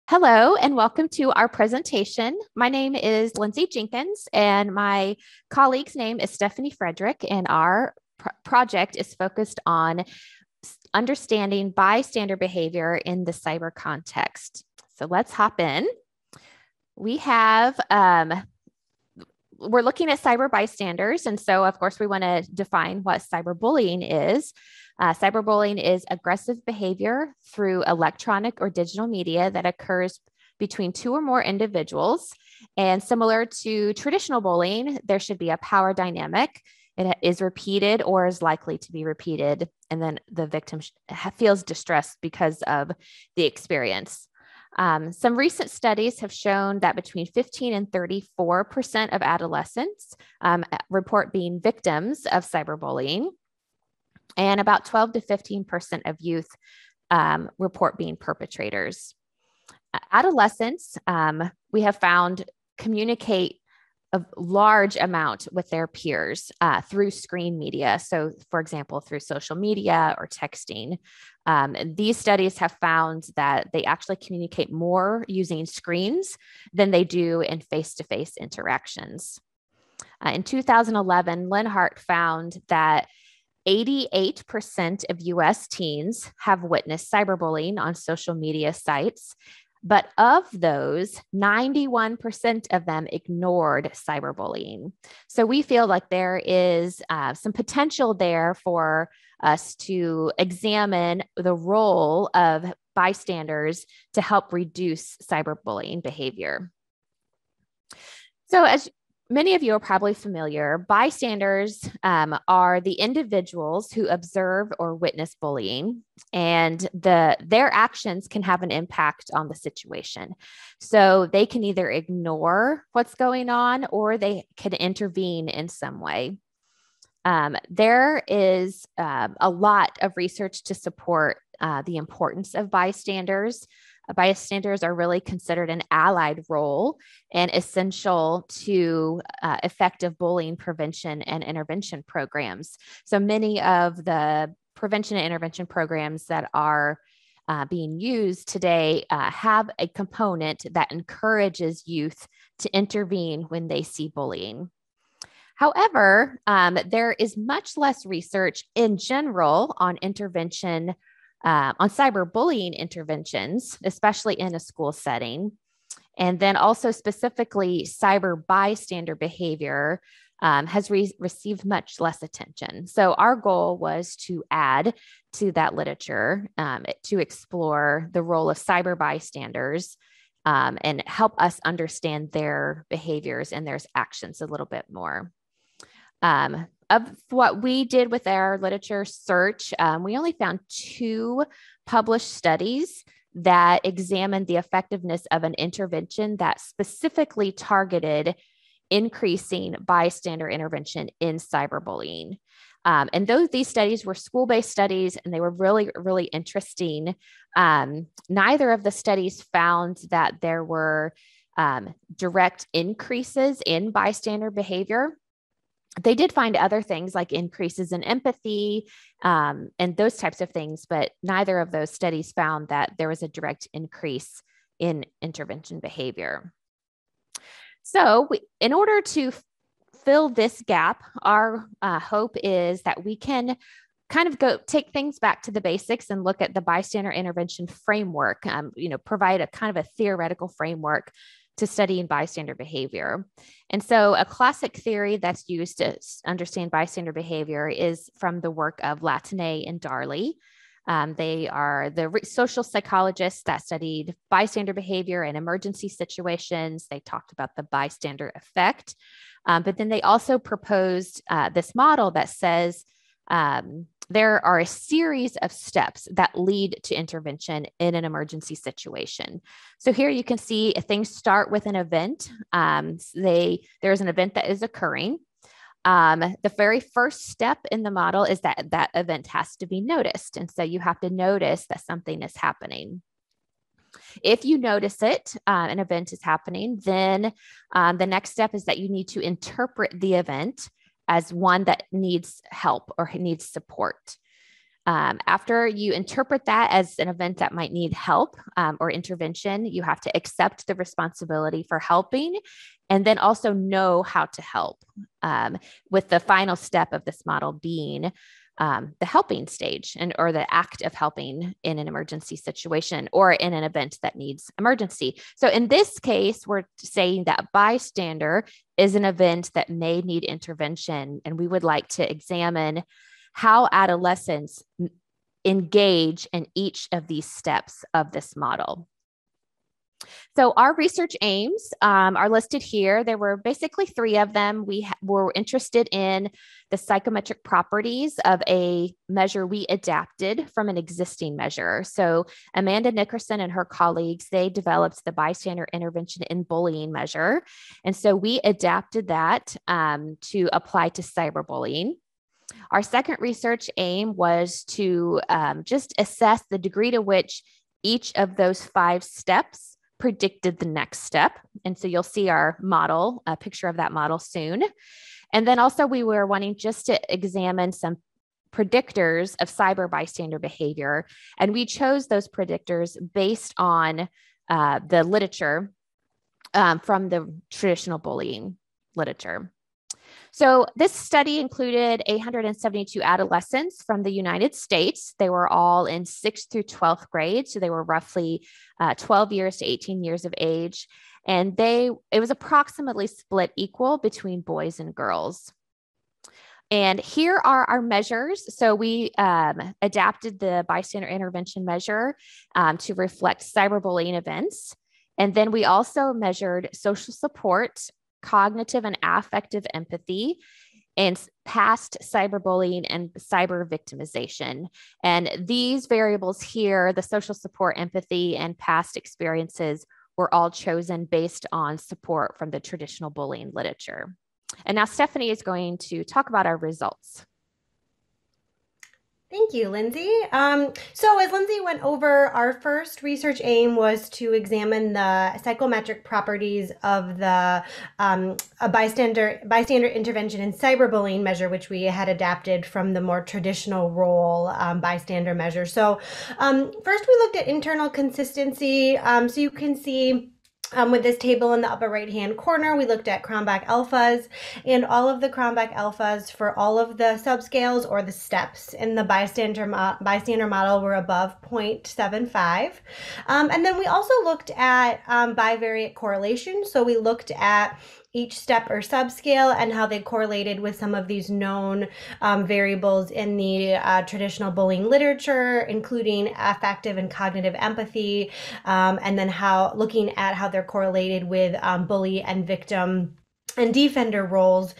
Hello and welcome to our presentation. My name is Lyndsay Jenkinds and my colleague's name is Stephanie Frederick, and our project is focused on understanding bystander behavior in the cyber context. So let's hop in. We're looking at cyber bystanders. And so, of course, we want to define what cyberbullying is. Cyberbullying is aggressive behavior through electronic or digital media that occurs between two or more individuals. And similar to traditional bullying, there should be a power dynamic. It is repeated or is likely to be repeated. And then the victim feels distressed because of the experience. Some recent studies have shown that between 15 and 34% of adolescents report being victims of cyberbullying, and about 12 to 15% of youth report being perpetrators. Adolescents, we have found, communicate a large amount with their peers through screen media. So, for example, through social media or texting. These studies have found that they actually communicate more using screens than they do in face-to-face interactions. In 2011, Linhart found that 88% of US teens have witnessed cyberbullying on social media sites. But of those, 91% of them ignored cyberbullying. So we feel like there is some potential there for us to examine the role of bystanders to help reduce cyberbullying behavior. So as many of you are probably familiar, bystanders are the individuals who observe or witness bullying, and their actions can have an impact on the situation. So they can either ignore what's going on or they can intervene in some way. There is a lot of research to support the importance of bystanders. Bystanders are really considered an allied role and essential to effective bullying prevention and intervention programs. So many of the prevention and intervention programs that are being used today have a component that encourages youth to intervene when they see bullying. However, there is much less research in general on intervention on cyberbullying interventions, especially in a school setting. And then also specifically cyber bystander behavior has received much less attention. So our goal was to add to that literature to explore the role of cyber bystanders and help us understand their behaviors and their actions a little bit more. Of what we did with our literature search, we only found 2 published studies that examined the effectiveness of an intervention that specifically targeted increasing bystander intervention in cyberbullying. And these studies were school-based studies, and they were really, really interesting. Neither of the studies found that there were direct increases in bystander behavior. They did find other things like increases in empathy and those types of things, but neither of those studies found that there was a direct increase in intervention behavior. So in order to fill this gap, our hope is that we can kind of take things back to the basics and look at the bystander intervention framework, provide a kind of a theoretical framework to studying bystander behavior. And so a classic theory that's used to understand bystander behavior is from the work of Latané and Darley. They are the social psychologists that studied bystander behavior in emergency situations. They talked about the bystander effect, but then they also proposed this model that says there are a series of steps that lead to intervention in an emergency situation. So here you can see things start with an event. There's an event that is occurring. The very first step in the model is that that event has to be noticed. And so you have to notice that something is happening. If you notice it, an event is happening, then the next step is that you need to interpret the event as one that needs help or needs support. After you interpret that as an event that might need help or intervention, you have to accept the responsibility for helping and then also know how to help, with the final step of this model being the helping stage or the act of helping in an emergency situation or in an event that needs emergency. So in this case, we're saying that bystander is an event that may need intervention, and we would like to examine how adolescents engage in each of these steps of this model. So our research aims are listed here. There were basically three of them. We were interested in the psychometric properties of a measure we adapted from an existing measure. So Amanda Nickerson and her colleagues, they developed the bystander intervention in bullying measure. And so we adapted that to apply to cyberbullying. Our second research aim was to just assess the degree to which each of those 5 steps predicted the next step. And so you'll see our model, a picture of that model soon. And then also we were wanting just to examine some predictors of cyber bystander behavior. And we chose those predictors based on the literature from the traditional bullying literature. So this study included 872 adolescents from the United States. They were all in 6th through 12th grade. So they were roughly 12 years to 18 years of age. And it was approximately split equal between boys and girls. And here are our measures. So we adapted the bystander intervention measure to reflect cyberbullying events. And then we also measured social support, cognitive and affective empathy, and past cyberbullying and cyber victimization. And these variables here, the social support, empathy, and past experiences, were all chosen based on support from the traditional bullying literature. And now Stephanie is going to talk about our results. Thank you, Lyndsay. So as Lyndsay went over, our first research aim was to examine the psychometric properties of the bystander intervention in cyberbullying measure, which we had adapted from the more traditional role bystander measure. So first we looked at internal consistency. So you can see with this table in the upper right-hand corner, we looked at Cronbach alphas, and all of the Cronbach alphas for all of the subscales or the steps in the bystander model were above 0.75. And then we also looked at bivariate correlation. So we looked at each step or subscale and how they correlated with some of these known variables in the traditional bullying literature, including affective and cognitive empathy, and then looking at how they're correlated with bully and victim and defender roles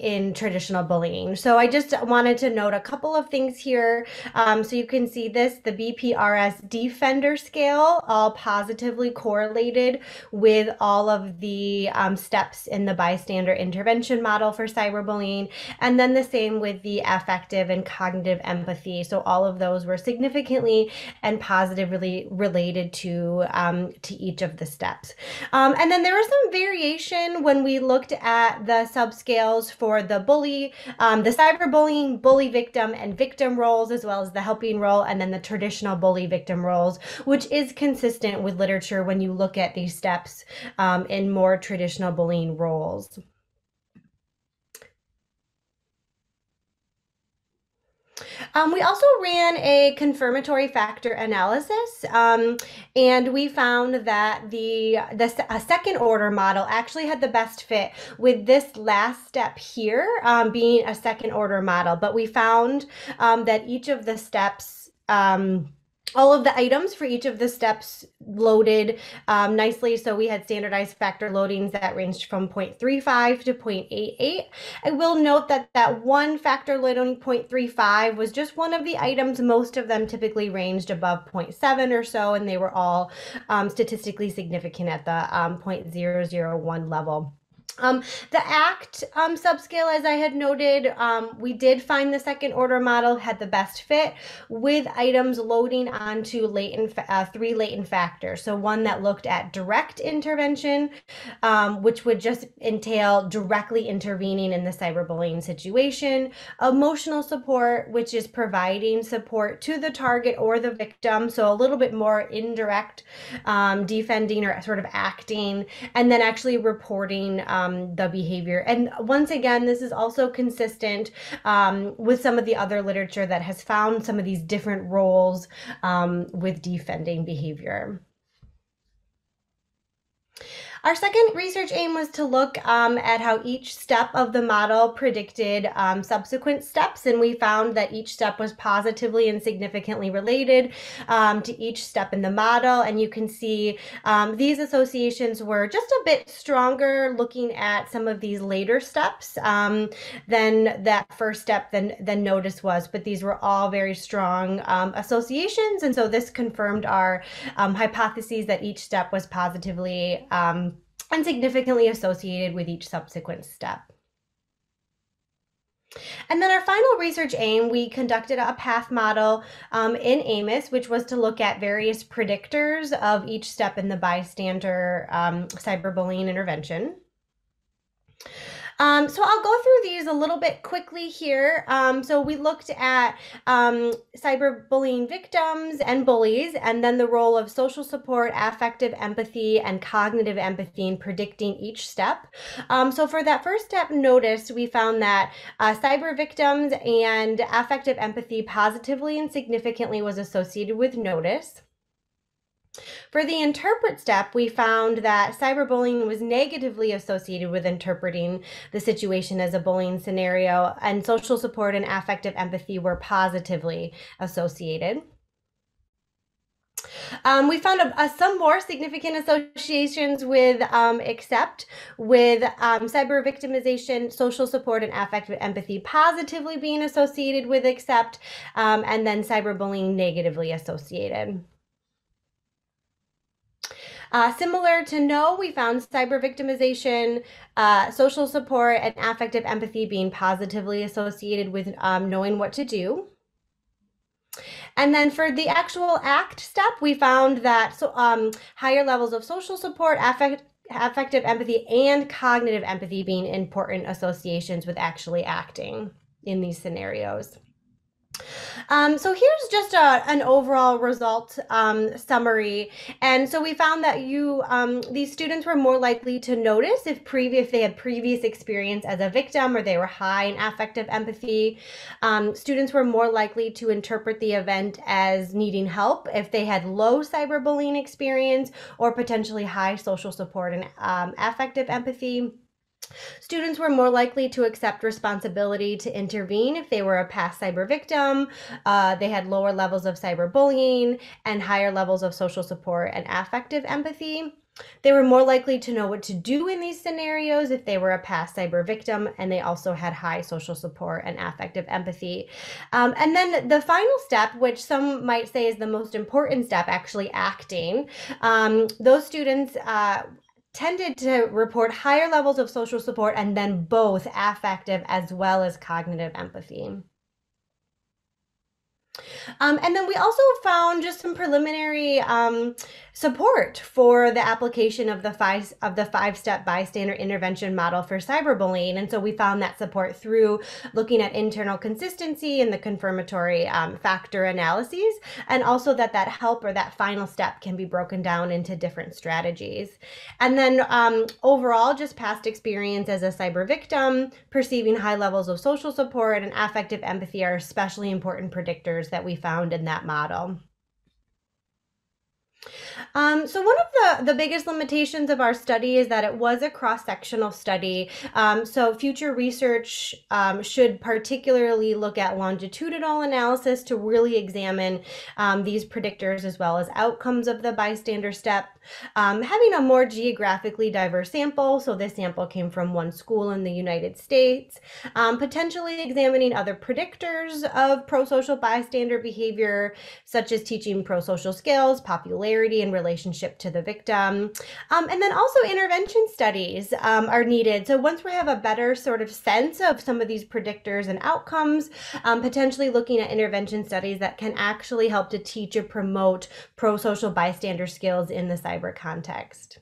in traditional bullying. So I just wanted to note a couple of things here. So you can see this, the BPRS defender scale, all positively correlated with all of the steps in the bystander intervention model for cyberbullying. And then the same with the affective and cognitive empathy. So all of those were significantly and positively related to each of the steps. And then there was some variation when we looked at the subscales for the bully, the cyberbullying, bully victim, and victim roles, as well as the helping role, and then the traditional bully victim roles, which is consistent with literature when you look at these steps in more traditional bullying roles. We also ran a confirmatory factor analysis, and we found that a second order model actually had the best fit with this last step here being a second order model. But we found that each of the steps, all of the items for each of the steps loaded nicely. So we had standardized factor loadings that ranged from 0.35 to 0.88. I will note that that one factor loading 0.35 was just one of the items. Most of them typically ranged above 0.7 or so, and they were all statistically significant at the 0.001 level. The ACT subscale, as I had noted, we did find the second order model had the best fit with items loading onto three latent factors. So one that looked at direct intervention, which would just entail directly intervening in the cyberbullying situation, emotional support, which is providing support to the target or the victim, so a little bit more indirect defending or sort of acting, and then actually reporting the behavior. And once again, this is also consistent with some of the other literature that has found some of these different roles with defending behavior. Our second research aim was to look at how each step of the model predicted subsequent steps, and we found that each step was positively and significantly related to each step in the model. And you can see these associations were just a bit stronger looking at some of these later steps than that first step than notice was, but these were all very strong associations, and so this confirmed our hypotheses that each step was positively and significantly associated with each subsequent step. And then our final research aim, we conducted a path model in AMOS, which was to look at various predictors of each step in the bystander cyberbullying intervention. So I'll go through these a little bit quickly here. So we looked at cyberbullying victims and bullies, and then the role of social support, affective empathy, and cognitive empathy in predicting each step. So for that first step, notice, we found that cyber victims and affective empathy positively and significantly was associated with notice. For the interpret step, we found that cyberbullying was negatively associated with interpreting the situation as a bullying scenario, and social support and affective empathy were positively associated. We found some more significant associations with accept, with cyber victimization, social support, and affective empathy positively being associated with accept, and then cyberbullying negatively associated. Similar to no, we found cyber victimization, social support, and affective empathy being positively associated with knowing what to do. And then for the actual ACT step, we found that higher levels of social support, affective empathy, and cognitive empathy being important associations with actually acting in these scenarios. So here's just an overall result summary. And so we found that these students were more likely to notice if they had previous experience as a victim or they were high in affective empathy. Students were more likely to interpret the event as needing help if they had low cyberbullying experience or potentially high social support and affective empathy. Students were more likely to accept responsibility to intervene if they were a past cyber victim. They had lower levels of cyberbullying and higher levels of social support and affective empathy. They were more likely to know what to do in these scenarios if they were a past cyber victim, and they also had high social support and affective empathy. And then the final step, which some might say is the most important step, actually acting, those students tended to report higher levels of social support and then both affective as well as cognitive empathy. And then we also found just some preliminary support for the application of the five-step bystander intervention model for cyberbullying. And so we found that support through looking at internal consistency and the confirmatory factor analyses, and also that help or that final step can be broken down into different strategies. And then overall, just past experience as a cyber victim, perceiving high levels of social support and affective empathy are especially important predictors that we found in that model. So one of the biggest limitations of our study is that it was a cross-sectional study. So future research should particularly look at longitudinal analysis to really examine these predictors as well as outcomes of the bystander step. Having a more geographically diverse sample, so this sample came from one school in the United States, potentially examining other predictors of pro-social bystander behavior, such as teaching pro-social skills, popularity, clarity in relationship to the victim. And then also intervention studies are needed. So once we have a better sort of sense of some of these predictors and outcomes, potentially looking at intervention studies that can actually help to teach or promote pro-social bystander skills in the cyber context.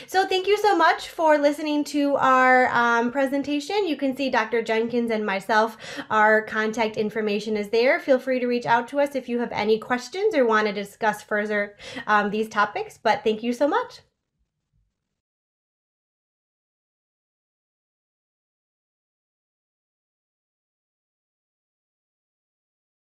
So thank you so much for listening to our presentation. You can see Dr. Jenkins and myself. Our contact information is there. Feel free to reach out to us if you have any questions or want to discuss further these topics. But thank you so much.